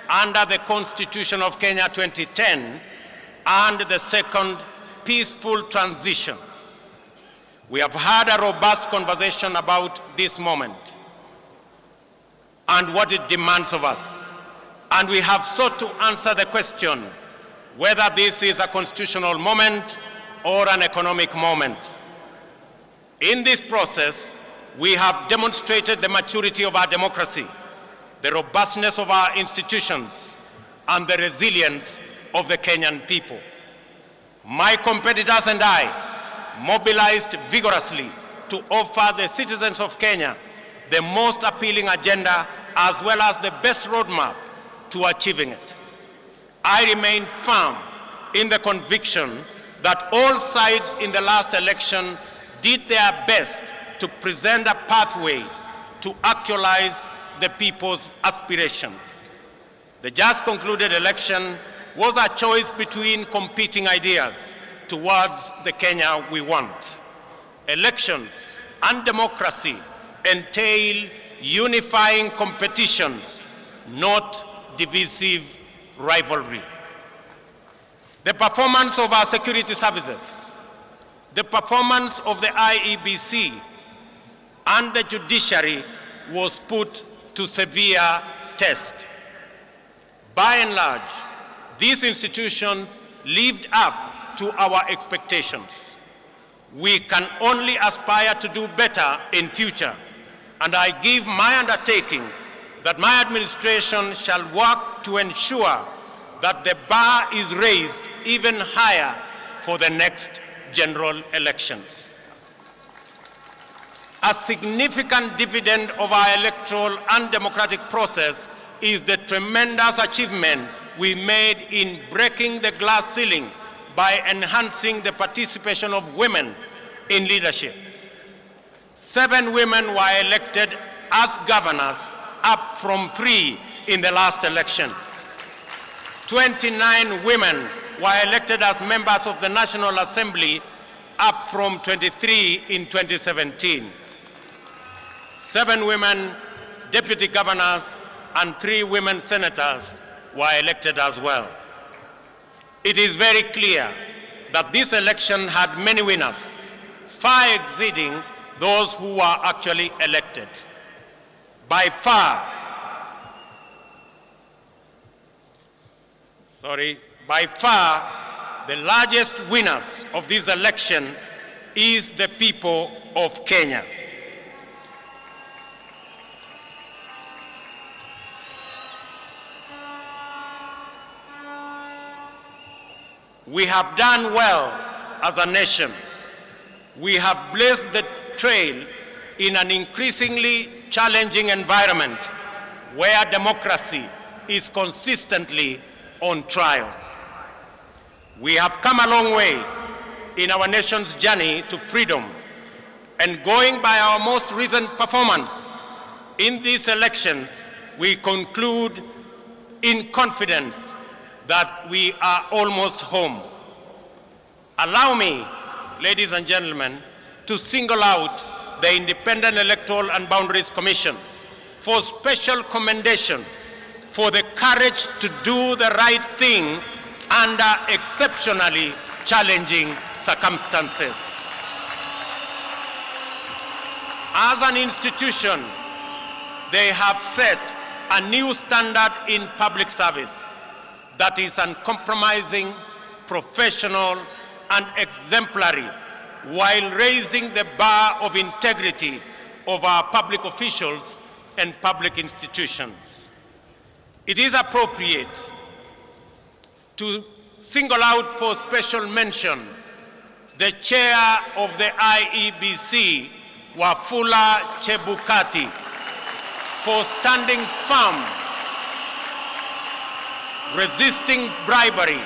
under the Constitution of Kenya 2010 and the second peaceful transition. We have had a robust conversation about this moment and what it demands of us. And we have sought to answer the question whether this is a constitutional moment or an economic moment. In this process, we have demonstrated the maturity of our democracy, the robustness of our institutions, and the resilience of the Kenyan people. My competitors and I mobilized vigorously to offer the citizens of Kenya the most appealing agenda as well as the best roadmap to achieving it. I remain firm in the conviction that all sides in the last election did their best to present a pathway to actualize the people's aspirations. The just concluded election was a choice between competing ideas towards the Kenya we want. Elections and democracy entail unifying competition, not divisive rivalry. The performance of our security services, the performance of the IEBC and the judiciary was put to severe test. By and large, these institutions lived up to our expectations. We can only aspire to do better in future, and I give my undertaking that my administration shall work to ensure that the bar is raised even higher for the next general elections. A significant dividend of our electoral and democratic process is the tremendous achievement we made in breaking the glass ceiling by enhancing the participation of women in leadership. 7 women were elected as governors, up from 3 in the last election. 29 women were elected as members of the National Assembly, up from 23 in 2017. 7 women deputy governors and 3 women senators were elected as well. It is very clear that this election had many winners, far exceeding those who were actually elected. By far, the largest winners of this election is the people of Kenya. We have done well as a nation. We have blazed the trail in an increasingly challenging environment where democracy is consistently on trial. We have come a long way in our nation's journey to freedom, and going by our most recent performance in these elections, we conclude in confidence that we are almost home. Allow me, ladies and gentlemen, to single out the Independent Electoral and Boundaries Commission for special commendation for the courage to do the right thing under exceptionally challenging circumstances. As an institution, they have set a new standard in public service that is uncompromising, professional, and exemplary, while raising the bar of integrity of our public officials and public institutions. It is appropriate to single out for special mention the chair of the IEBC, Wafula Chebukati, for standing firm, resisting bribery,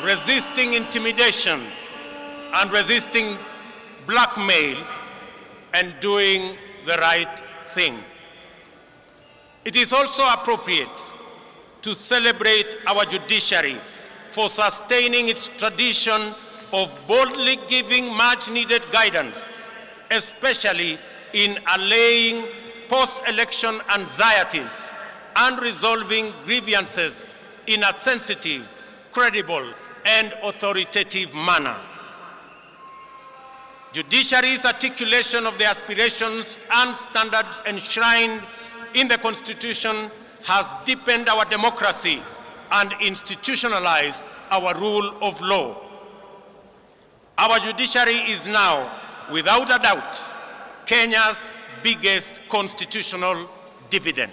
resisting intimidation, and resisting blackmail, and doing the right thing. It is also appropriate to celebrate our judiciary for sustaining its tradition of boldly giving much-needed guidance, especially in allaying post-election anxieties and resolving grievances in a sensitive, credible, and authoritative manner. Judiciary's articulation of the aspirations and standards enshrined in the Constitution has deepened our democracy and institutionalized our rule of law. Our judiciary is now, without a doubt, Kenya's biggest constitutional dividend.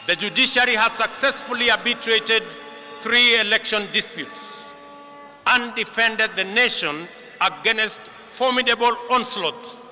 The judiciary has successfully arbitrated 3 election disputes and defended the nation against formidable onslaughts